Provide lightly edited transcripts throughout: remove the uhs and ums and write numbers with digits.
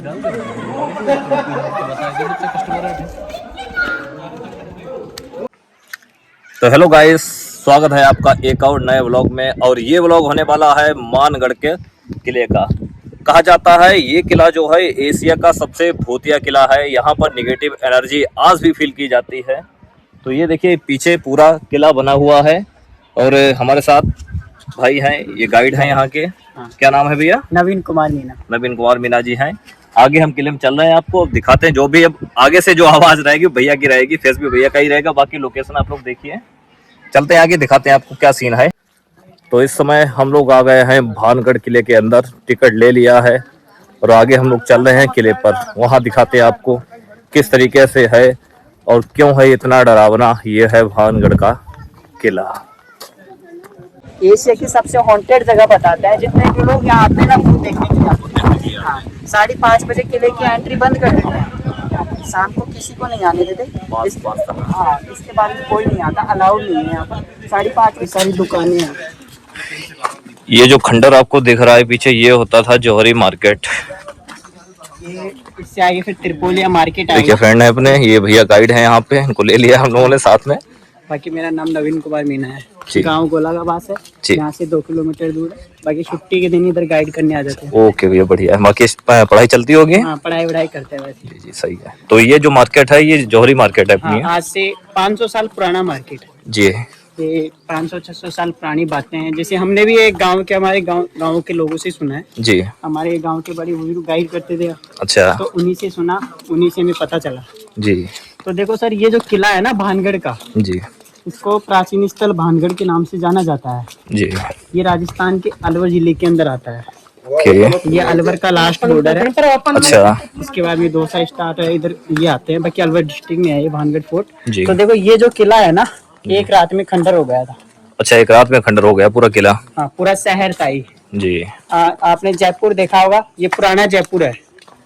तो hello guys, स्वागत है आपका एक और नए व्लॉग में। और ये व्लॉग होने वाला है मानगढ़ के किले का। कहा जाता है ये किला जो है एशिया का सबसे भूतिया किला है। यहाँ पर नेगेटिव एनर्जी आज भी फील की जाती है। तो ये देखिए पीछे पूरा किला बना हुआ है और हमारे साथ भाई हैं, ये गाइड हैं यहाँ के। क्या नाम है भैया? नवीन कुमार मीना। नवीन कुमार मीना जी हैं। आगे हम किले में चल रहे हैं, आपको अब दिखाते हैं। जो भी अब आगे से जो आवाज रहेगी भैया की रहेगी, फेस भी भैया का ही रहेगा। बाकी लोकेशन आप लोग देखिए। चलते हैं आगे, दिखाते हैं आपको क्या सीन है। तो इस समय हम लोग आ गए हैं भानगढ़ किले के अंदर, टिकट ले लिया है और आगे हम लोग चल रहे हैं किले पर। वहां दिखाते हैं आपको किस तरीके से है और क्यों है इतना डरावना। ये है भानगढ़ का किला। एशिया की सबसे हॉन्टेड जगह बताते हैं। जितने भी लोग यहाँ आते हैं ना वो देखने के लिए आते हैं। हाँ, 5:30 बजे किले की एंट्री बंद कर देते हैं। शाम को किसी को नहीं आने देते। हाँ, इसके बाद कोई नहीं आता, अलाउड नहीं है यहाँ पर। 5:30 बजे सारी दुकानें हैं। ये जो खंडर आपको दिख रहा है पीछे, ये होता था जौहरी मार्केट। ये इससे आगे फिर त्रिपोलिया मार्केट देखिए आएगा। फ्रेंड है अपने, ये भैया गाइड हैं यहाँ पे, इनको ले लिया हम लोगों ने साथ में। बाकी मेरा नाम नवीन कुमार मीना है। जी। गाँव गोलागाबास है, यहाँ से 2 किलोमीटर दूर है। बाकी छुट्टी के दिन इधर गाइड करने आ जाते हैं। ओके भैया, बढ़िया है। बाकी पढ़ाई चलती होगी? हाँ, पढ़ाई वढ़ाई करते हैं वैसे। जी सही है। तो ये जो मार्केट है ये जौहरी मार्केट है अपनी। हाँ, आज से 500 साल पुराना मार्केट है जी। ये 500-600 साल पुरानी बातें हैं। जैसे हमने भी एक गांव के, हमारे गांव के लोगों से सुना है जी। हमारे गांव के बड़े बुजुर्ग गाइड करते थे। अच्छा। तो उन्हीं से सुना, उन्हीं से हमें पता चला। जी। तो देखो सर, ये जो किला है ना भानगढ़ का, जी। इसको प्राचीन स्थल भानगढ़ के नाम से जाना जाता है। जी। ये राजस्थान के अलवर जिले के अंदर आता है। ओके। ये अलवर का लास्ट बॉर्डर है। अच्छा। इसके बाद में 2 सा स्टार्ट है, इधर ये आते हैं। बाकी अलवर डिस्ट्रिक्ट में है ये भानगढ़ फोर्ट। जी। तो देखो ये जो किला है ना, एक रात में खंडर हो गया था। अच्छा, एक रात में खंडर हो गया पूरा किला? हाँ, पूरा शहर था ये। जी। आपने जयपुर देखा होगा, ये पुराना जयपुर है।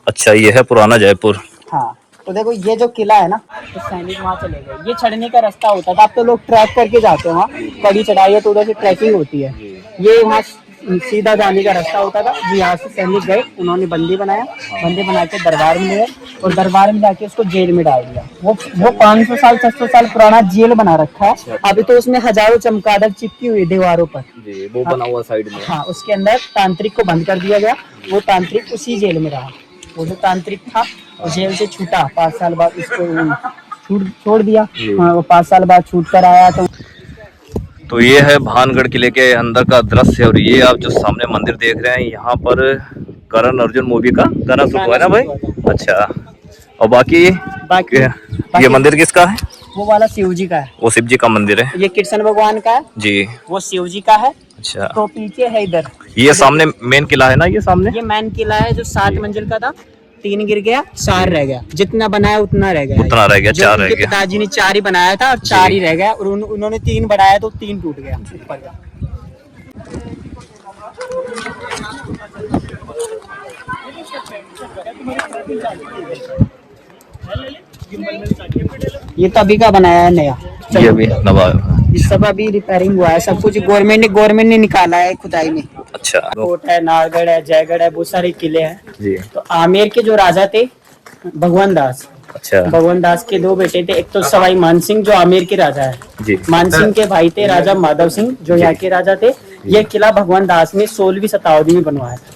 अच्छा, ये है पुराना जयपुर। हाँ, तो देखो ये जो किला है ना, तो सैनिक वहाँ चले गए। ये चढ़ने का रास्ता होता था। अब तो लोग ट्रैक करके जाते हैं, वहाँ कड़ी चढ़ाई है तो उधर से ट्रैकिंग होती है। ये वहाँ सीधा जाने का रास्ता होता था। जो यहाँ से सैनिक गए, उन्होंने बंदी बनाया, बंदी बना के दरबार में ले गए और दरबार में जाके उसको जेल में डाल दिया। वो 500 साल 600 साल पुराना जेल बना रखा है। अभी तो उसमें हजारों चमगादड़ चिपकी हुई दीवारों पर। जी, वो बना हुआ साइड में। हाँ, उसके अंदर तांत्रिक को बंद कर दिया गया। वो तांत्रिक उसी जेल में रहा। वो जो तांत्रिक था वो जेल से छूटा, 5 साल बाद उसको छोड़ दिया। हाँ, वो 5 साल बाद छूट कर आया। तो ये है भानगढ़ किले के अंदर का दृश्य। और ये आप जो सामने मंदिर देख रहे हैं, यहाँ पर करण अर्जुन मूवी का गाना शूट हुआ है ना भाई? अच्छा। और बाकी ये मंदिर किसका है? वो वाला शिव जी का है। वो शिव जी का मंदिर है। ये कृष्ण भगवान का है जी। वो शिव जी का है। अच्छा। तो पीछे है इधर, ये सामने मेन किला है ना, ये सामने? ये मेन किला है जो 7 मंजिल का था। 3 गिर गया, 4 रह गया। जितना बनाया उतना रह गया। उतना रह गया, 4 रह गया। पिताजी ने 4 ही बनाया था और 4 ही रह गया। और उन्होंने 3 बनाया तो 3 टूट गया ऊपर का। ये तभी का बनाया है नया। ये भी नवा, इस सब अभी रिपेयरिंग हुआ है। सब कुछ गवर्नमेंट ने निकाला है खुदाई में। अच्छा। कोट है, नारगढ़ है, जयगढ़ है, बहुत सारे किले हैं जी। तो आमेर के जो राजा थे भगवान दास, अच्छा। भगवान दास के 2 बेटे थे। एक तो सवाई मानसिंह जो आमेर के राजा है। जी। मानसिंह के भाई थे राजा माधव सिंह जो यहाँ के राजा थे। ये किला भगवान दास ने 16वीं शताब्दी में बनवाया था।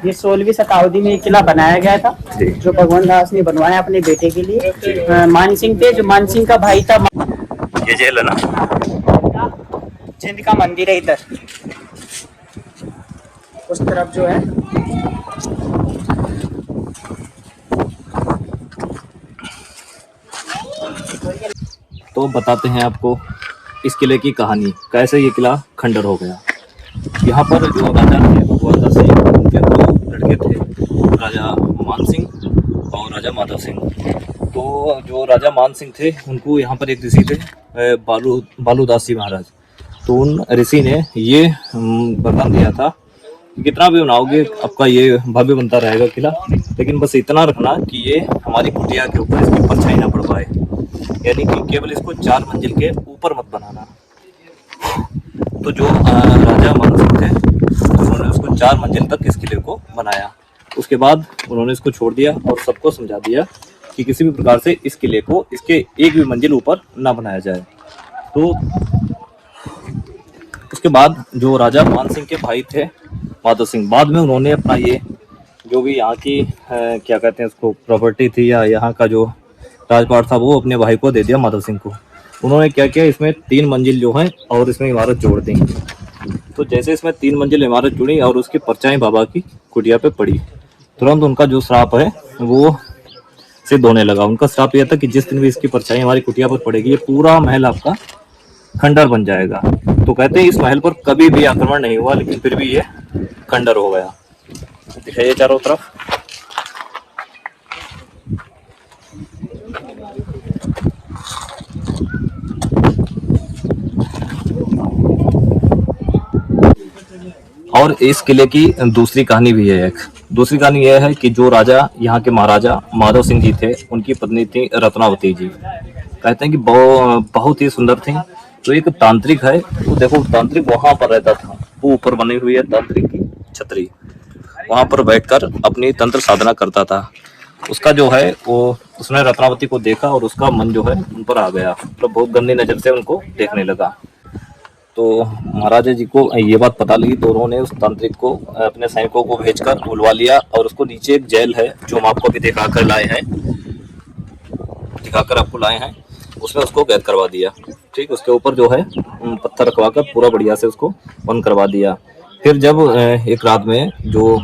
ये 16वीं शताब्दी में ये किला बनाया गया था जो भगवान दास ने बनवाया अपने बेटे के लिए। मानसिंह थे, जो मानसिंह का भाई था। ये जेल है ना? जिंद का मंदिर है इधर उस तरफ जो है। तो बताते हैं आपको इस किले की कहानी, कैसे ये किला खंडर हो गया। यहाँ पर जो राजा थे भगवान दास सिंह, उनके 2 लड़के थे, राजा मान सिंह और राजा माधव सिंह। तो जो राजा मान सिंह थे उनको यहाँ पर एक ऋषि थे बालूदास जी महाराज। तो उन ऋषि ने ये वरदान दिया था, कितना भी बनाओगे आपका ये भव्य बनता रहेगा किला, लेकिन बस इतना रखना कि ये हमारी कुटिया के ऊपर इसकी परछाई ना पड़ पाए। यानी कि केवल इसको 4 मंजिल के ऊपर मत बनाना। तो जो राजा मान सिंह थे उन्होंने उसको 4 मंजिल तक इस किले को बनाया। उसके बाद उन्होंने इसको छोड़ दिया और सबको समझा दिया कि किसी भी प्रकार से इस किले को इसके एक भी मंजिल ऊपर ना बनाया जाए। तो उसके बाद जो राजा मान सिंह के भाई थे माधव सिंह, बाद में उन्होंने अपना ये जो भी यहाँ की क्या कहते हैं उसको प्रॉपर्टी थी या यहाँ का जो राजपाट था वो अपने भाई को दे दिया माधव सिंह को। उन्होंने क्या किया, इसमें 3 मंजिल जो है और इसमें इमारत जोड़ दी। तो जैसे इसमें 3 मंजिल इमारत जुड़ी और उसकी परछाई बाबा की कुटिया पे पड़ी, तुरंत उनका जो श्राप है वो सिद्ध होने लगा। उनका श्राप यह था कि जिस दिन भी इसकी परछाई हमारी कुटिया पर पड़ेगी ये पूरा महल आपका खंडर बन जाएगा। तो कहते हैं इस महल पर कभी भी आक्रमण नहीं हुआ, लेकिन फिर भी ये खंडर हो गया। दिखाइए चारों तरफ। और इस किले की दूसरी कहानी भी है। एक दूसरी कहानी यह है कि जो राजा यहाँ के महाराजा माधव सिंह जी थे, उनकी पत्नी थी रत्नावती जी। कहते हैं कि बहुत ही सुंदर थी। तो एक तांत्रिक है, तो देखो तांत्रिक वहां पर रहता था, वो ऊपर बनी हुई है तांत्रिक की छतरी, वहां पर बैठकर अपनी तंत्र साधना करता था। उसका जो है वो उसने रत्नावती को देखा और उसका मन जो है उन पर आ गया, मतलब बहुत गंदी नजर से उनको देखने लगा। तो महाराजा जी को ये बात पता लगी, तो उन्होंने उस तांत्रिक को अपने सैनिकों को भेजकर बुलवा लिया और उसको नीचे एक जेल है जो हम आपको अभी दिखाकर आपको लाए हैं, उसमें उसको कैद करवा दिया। ठीक, उसके ऊपर जो है पत्थर रखवा कर पूरा बढ़िया से उसको बंद करवा दिया। फिर जब एक रात में जो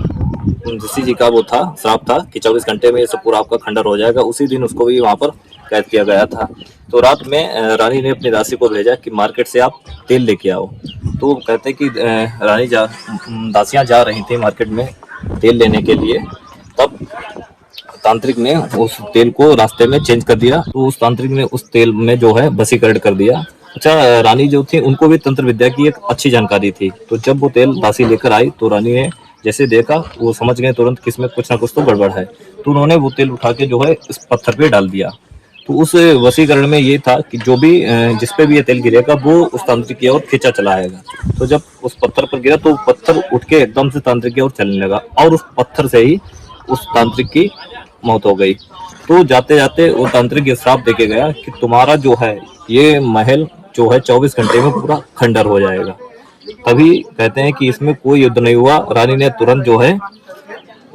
ऋषि जी का वो था श्राप था कि 24 घंटे में ये सब पूरा आपका खंडर हो जाएगा, उसी दिन उसको भी वहां पर कैद किया गया था। तो रात में रानी ने अपनी दासी को भेजा कि मार्केट से आप तेल लेके आओ। तो कहते कि दासियां जा रही थी मार्केट में तेल लेने के लिए, तब तांत्रिक ने उस तेल को रास्ते में चेंज कर दिया। तो उस तांत्रिक ने उस तेल में जो है वशीकरण कर दिया। अच्छा, रानी जो थी उनको भी तंत्र विद्या की एक अच्छी जानकारी थी। तो जब वो तेल दासी लेकर आई तो रानी ने जैसे देखा, वो समझ गए तुरंत किसमें कुछ ना कुछ तो गड़बड़ है। तो उन्होंने वो तेल उठा के जो है इस पत्थर पे डाल दिया। तो उस वशीकरण में ये था कि जो भी जिसपे भी ये तेल गिरेगा वो उस तांत्रिक की ओर खींचा चला आएगा। तो जब उस पत्थर पर गिरा तो पत्थर उठ के एकदम से तांत्रिक की ओर चलने लगा और उस पत्थर से ही उस तांत्रिक की मौत हो गई। तो जाते जाते वो तांत्रिक ये श्राप देके गया कि तुम्हारा जो है ये महल जो है 24 घंटे में पूरा खंडर हो जाएगा। तभी कहते हैं कि इसमें कोई युद्ध नहीं हुआ। रानी ने तुरंत जो है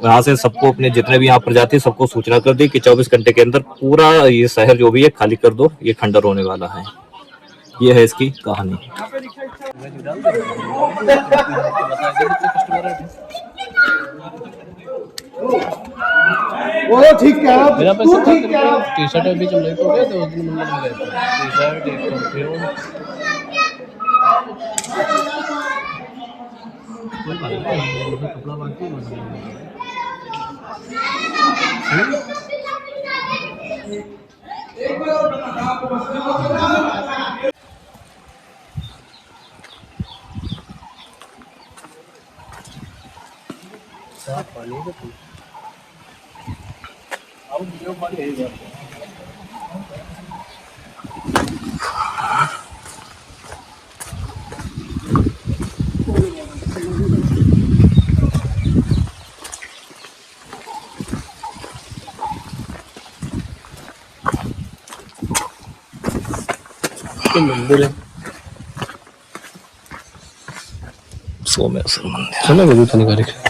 यहाँ से सबको, अपने जितने भी यहाँ प्रजाति सबको सूचना कर दी कि 24 घंटे के अंदर पूरा ये शहर जो भी है खाली कर दो, ये खंडर होने वाला है। ये है इसकी कहानी। वो ठीक है, मेरा पैसा टी शर्ट अभी चल रही तो गए तो उस दिन मतलब में गए टी शर्ट एक परफ्यूम कपड़ा बाकी पानी मंदिर है, सोमेश्वर मंदिर। चलो नहीं